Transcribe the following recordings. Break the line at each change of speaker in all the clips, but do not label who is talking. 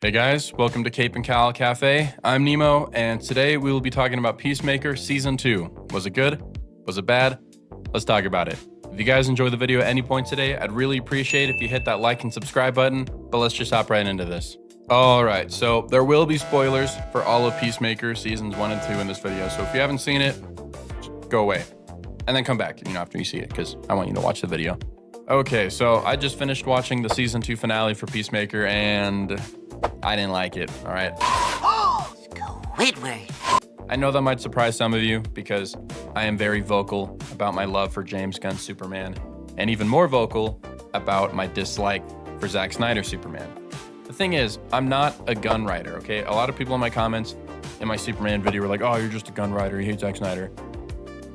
Hey guys, welcome to Cape and Cowl Café. I'm Nemo, and today we will be talking about Peacemaker Season 2. Was it good? Was it bad? Let's talk about it. If you guys enjoy the video at any point today, I'd really appreciate if you hit that like and subscribe button, but let's just hop right into this. Alright, so there will be spoilers for all of Peacemaker Seasons 1 and 2 in this video, so if you haven't seen it, go away. And then come back, after you see it, because I want you to watch the video. Okay, so I just finished watching the Season 2 finale for Peacemaker, and I didn't like it, all right?
Oh, Squidward.
I know that might surprise some of you because I am very vocal about my love for James Gunn's Superman, and even more vocal about my dislike for Zack Snyder's Superman. The thing is, I'm not a gun writer, okay? A lot of people in my comments in my Superman video were like, oh, you're just a gun writer, you hate Zack Snyder.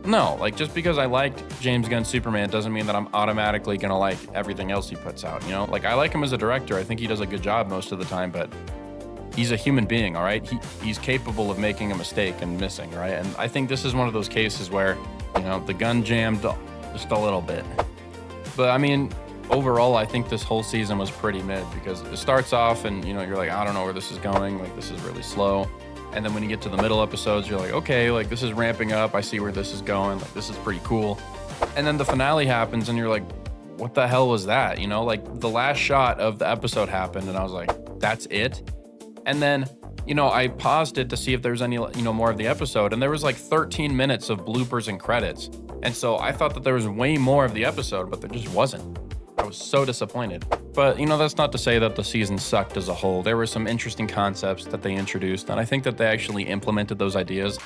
No, just because I liked James Gunn's Superman doesn't mean that I'm automatically gonna like everything else he puts out, I like him as a director. I think he does a good job most of the time, but he's a human being, all right? He's capable of making a mistake and missing, right? And I think this is one of those cases where, the gun jammed just a little bit. But I mean, overall, I think this whole season was pretty mid because it starts off and, you're like, I don't know where this is going. This is really slow. And then when you get to the middle episodes, you're like, okay, this is ramping up. I see where this is going. This is pretty cool. And then the finale happens and you're like, what the hell was that? The last shot of the episode happened and I was like, that's it? And then, I paused it to see if there was any, more of the episode. And there was 13 minutes of bloopers and credits. And so I thought that there was way more of the episode, but there just wasn't. I was so disappointed. But, that's not to say that the season sucked as a whole. There were some interesting concepts that they introduced, and I think that they actually implemented those ideas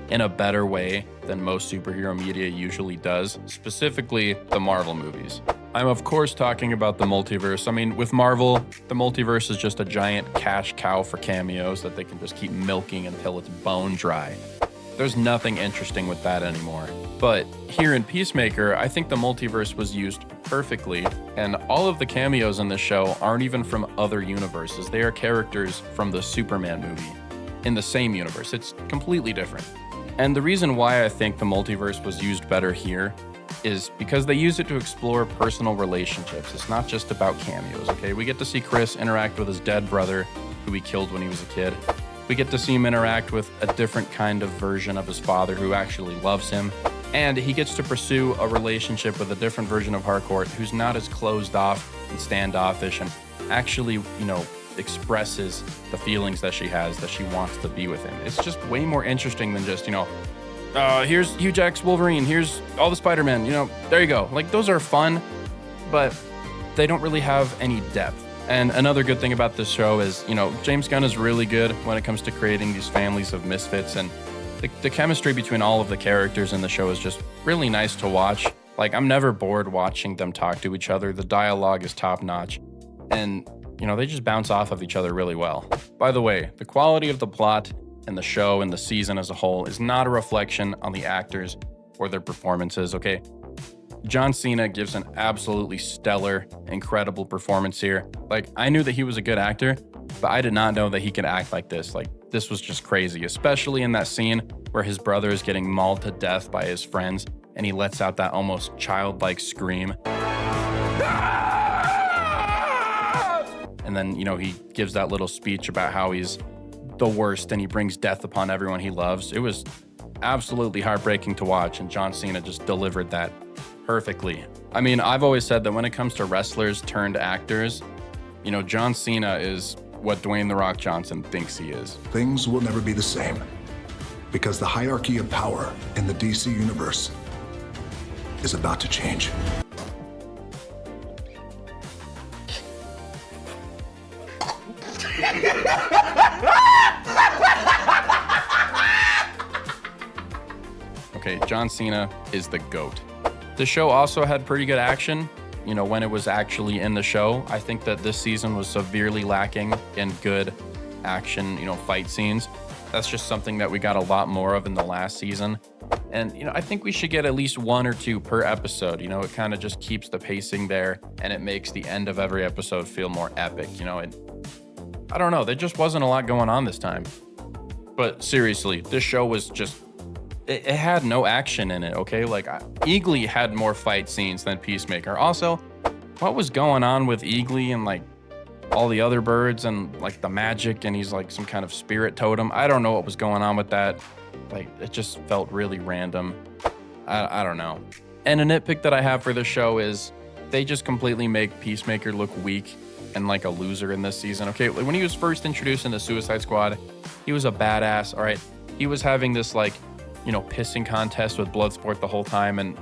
in a better way than most superhero media usually does, specifically the Marvel movies. I'm of course talking about the multiverse. I mean, with Marvel, the multiverse is just a giant cash cow for cameos that they can just keep milking until it's bone dry. There's nothing interesting with that anymore. But here in Peacemaker, I think the multiverse was used perfectly, and all of the cameos in this show aren't even from other universes. They are characters from the Superman movie in the same universe. It's completely different. And the reason why I think the multiverse was used better here is because they use it to explore personal relationships. It's not just about cameos, okay? We get to see Chris interact with his dead brother, who he killed when he was a kid. We get to see him interact with a different kind of version of his father who actually loves him. And he gets to pursue a relationship with a different version of Harcourt who's not as closed off and standoffish and actually, expresses the feelings that she has, that she wants to be with him. It's just way more interesting than just, here's Hugh Jack's Wolverine, here's all the Spider-Man, there you go. Those are fun, but they don't really have any depth. And another good thing about this show is, James Gunn is really good when it comes to creating these families of misfits, and the chemistry between all of the characters in the show is just really nice to watch. I'm never bored watching them talk to each other. The dialogue is top notch, and, they just bounce off of each other really well. By the way, the quality of the plot and the show and the season as a whole is not a reflection on the actors or their performances, okay? John Cena gives an absolutely stellar, incredible performance here. I knew that he was a good actor, but I did not know that he could act like this. This was just crazy, especially in that scene where his brother is getting mauled to death by his friends, and he lets out that almost childlike scream. And then, he gives that little speech about how he's the worst and he brings death upon everyone he loves. It was absolutely heartbreaking to watch, and John Cena just delivered that perfectly. I mean, I've always said that when it comes to wrestlers turned actors, John Cena is what Dwayne "The Rock" Johnson thinks he is.
Things will never be the same because the hierarchy of power in the DC universe is about to change.
Okay, John Cena is the GOAT. The show also had pretty good action, when it was actually in the show. I think that this season was severely lacking in good action, fight scenes. That's just something that we got a lot more of in the last season. And, I think we should get at least one or two per episode. It kind of just keeps the pacing there and it makes the end of every episode feel more epic. I don't know, there just wasn't a lot going on this time. But seriously, this show was just, it had no action in it, okay? Eagly had more fight scenes than Peacemaker. Also, what was going on with Eagly and all the other birds and like the magic, and he's like some kind of spirit totem. I don't know what was going on with that. Like, it just felt really random. I don't know. And a nitpick that I have for the show is they just completely make Peacemaker look weak and like a loser in this season. Okay, when he was first introduced in the Suicide Squad, he was a badass, all right? He was having this like, pissing contest with Bloodsport the whole time, and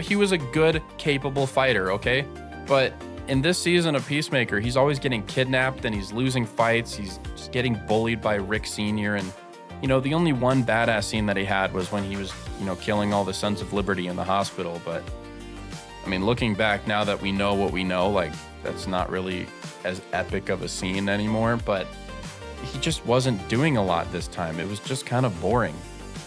he was a good, capable fighter, okay? But in this season of Peacemaker, he's always getting kidnapped and he's losing fights. He's just getting bullied by Rick Sr. And, the only one badass scene that he had was when he was, killing all the Sons of Liberty in the hospital. But, I mean, looking back now that we know what we know, like, that's not really as epic of a scene anymore. But he just wasn't doing a lot this time. It was just kind of boring.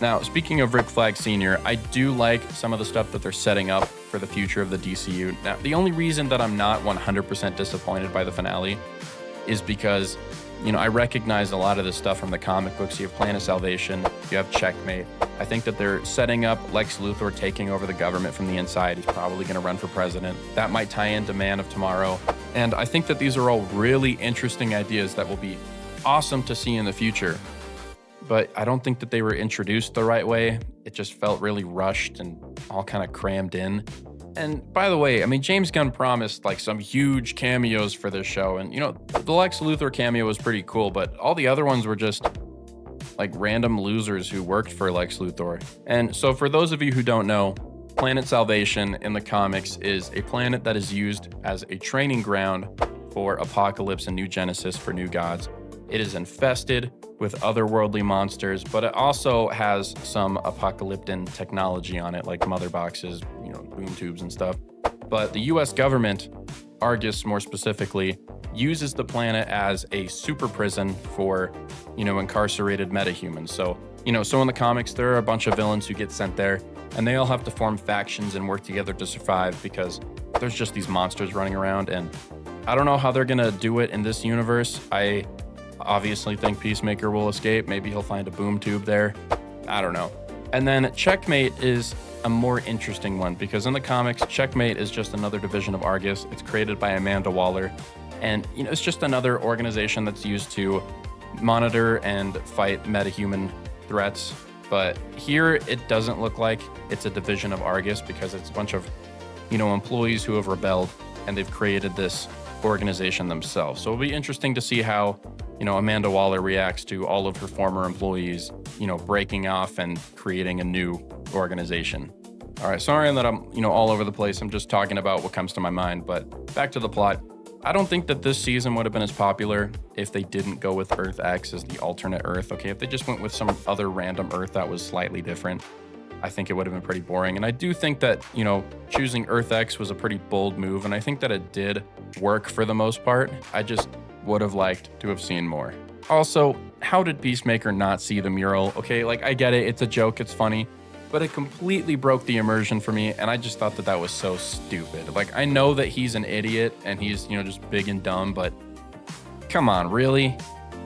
Now, speaking of Rick Flag Sr., I do like some of the stuff that they're setting up for the future of the DCU. Now, the only reason that I'm not 100% disappointed by the finale is because, I recognize a lot of this stuff from the comic books. You have Planet Salvation, you have Checkmate. I think that they're setting up Lex Luthor taking over the government from the inside. He's probably going to run for president. That might tie into Man of Tomorrow. And I think that these are all really interesting ideas that will be awesome to see in the future. But I don't think that they were introduced the right way. It just felt really rushed and all kind of crammed in. And by the way, I mean, James Gunn promised like some huge cameos for this show. And, the Lex Luthor cameo was pretty cool, but all the other ones were just like random losers who worked for Lex Luthor. And so for those of you who don't know, Planet Salvation in the comics is a planet that is used as a training ground for Apocalypse and New Genesis for New Gods. It is infested with otherworldly monsters, but it also has some apocalyptic technology on it, like mother boxes, boom tubes and stuff. But the US government, Argus more specifically, uses the planet as a super prison for, incarcerated metahumans. So, so in the comics, there are a bunch of villains who get sent there, and they all have to form factions and work together to survive because there's just these monsters running around. And I don't know how they're gonna do it in this universe. I obviously think Peacemaker will escape. Maybe he'll find a boom tube there. I don't know. And then Checkmate is a more interesting one because in the comics, Checkmate is just another division of Argus. It's created by Amanda Waller. And, it's just another organization that's used to monitor and fight metahuman threats. But here it doesn't look like it's a division of Argus because it's a bunch of, employees who have rebelled and they've created this organization themselves. So it'll be interesting to see how, Amanda Waller reacts to all of her former employees, breaking off and creating a new organization. All right, sorry that I'm, all over the place. I'm just talking about what comes to my mind, but back to the plot. I don't think that this season would have been as popular if they didn't go with Earth X as the alternate Earth, okay? If they just went with some other random Earth that was slightly different, I think it would have been pretty boring. And I do think that, choosing Earth X was a pretty bold move, and I think that it did work for the most part. I just would have liked to have seen more. Also, how did Peacemaker not see the mural? Okay, like, I get it, it's a joke, it's funny, but it completely broke the immersion for me, and I just thought that was so stupid. Like, I know that he's an idiot, and he's, just big and dumb, but come on, really?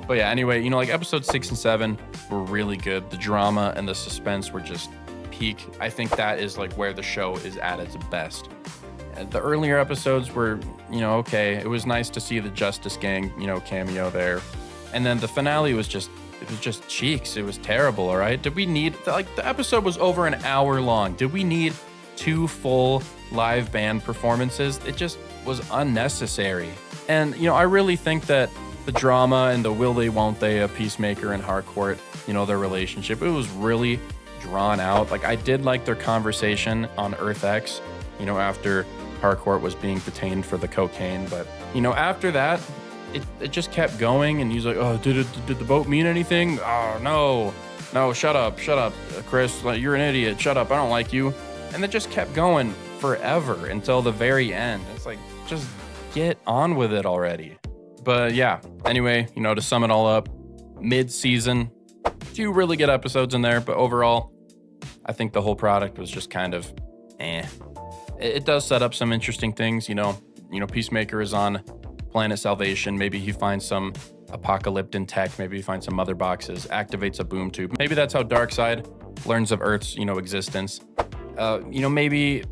But yeah, anyway, like episodes 6 and 7 were really good. The drama and the suspense were just peak. I think that is like where the show is at its best. And the earlier episodes were, okay. It was nice to see the Justice Gang, cameo there. And then the finale was just cheeks. It was terrible, all right? Did we need, the episode was over an hour long. Did we need 2 full live band performances? It just was unnecessary. And, I really think that the drama and the will they, won't they of Peacemaker and Harcourt, their relationship, it was really drawn out. Like, I did like their conversation on Earth X, after Harcourt was being detained for the cocaine. But, after that, it just kept going, and he's like, oh, did the boat mean anything? Oh, no, shut up, Chris, you're an idiot, shut up, I don't like you. And it just kept going forever until the very end. It's like, just get on with it already. But yeah, anyway, to sum it all up, mid-season, 2 really good episodes in there, but overall, I think the whole product was just kind of It does set up some interesting things, Peacemaker is on Planet Salvation. Maybe he finds some apocalyptic tech. Maybe he finds some mother boxes, activates a boom tube. Maybe that's how Darkseid learns of Earth's, existence. Maybe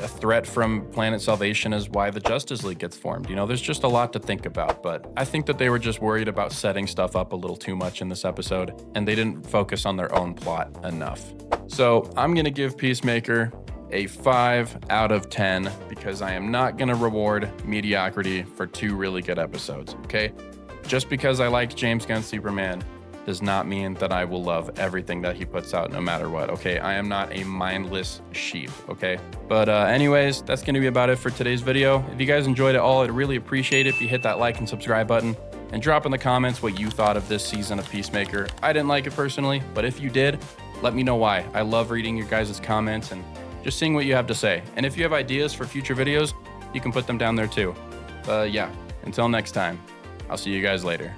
a threat from Planet Salvation is why the Justice League gets formed. You know, there's just a lot to think about, but I think that they were just worried about setting stuff up a little too much in this episode, and they didn't focus on their own plot enough. So I'm gonna give Peacemaker a 5 out of 10 because I am not gonna reward mediocrity for 2 really good episodes, okay? Just because I like James Gunn Superman does not mean that I will love everything that he puts out no matter what, okay? I am not a mindless sheep, okay? But anyways, that's gonna be about it for today's video. If you guys enjoyed it all, I'd really appreciate it if you hit that like and subscribe button and drop in the comments what you thought of this season of Peacemaker. I didn't like it personally, but if you did, let me know why. I love reading your guys' comments and just seeing what you have to say. And if you have ideas for future videos, you can put them down there too. But yeah, until next time, I'll see you guys later.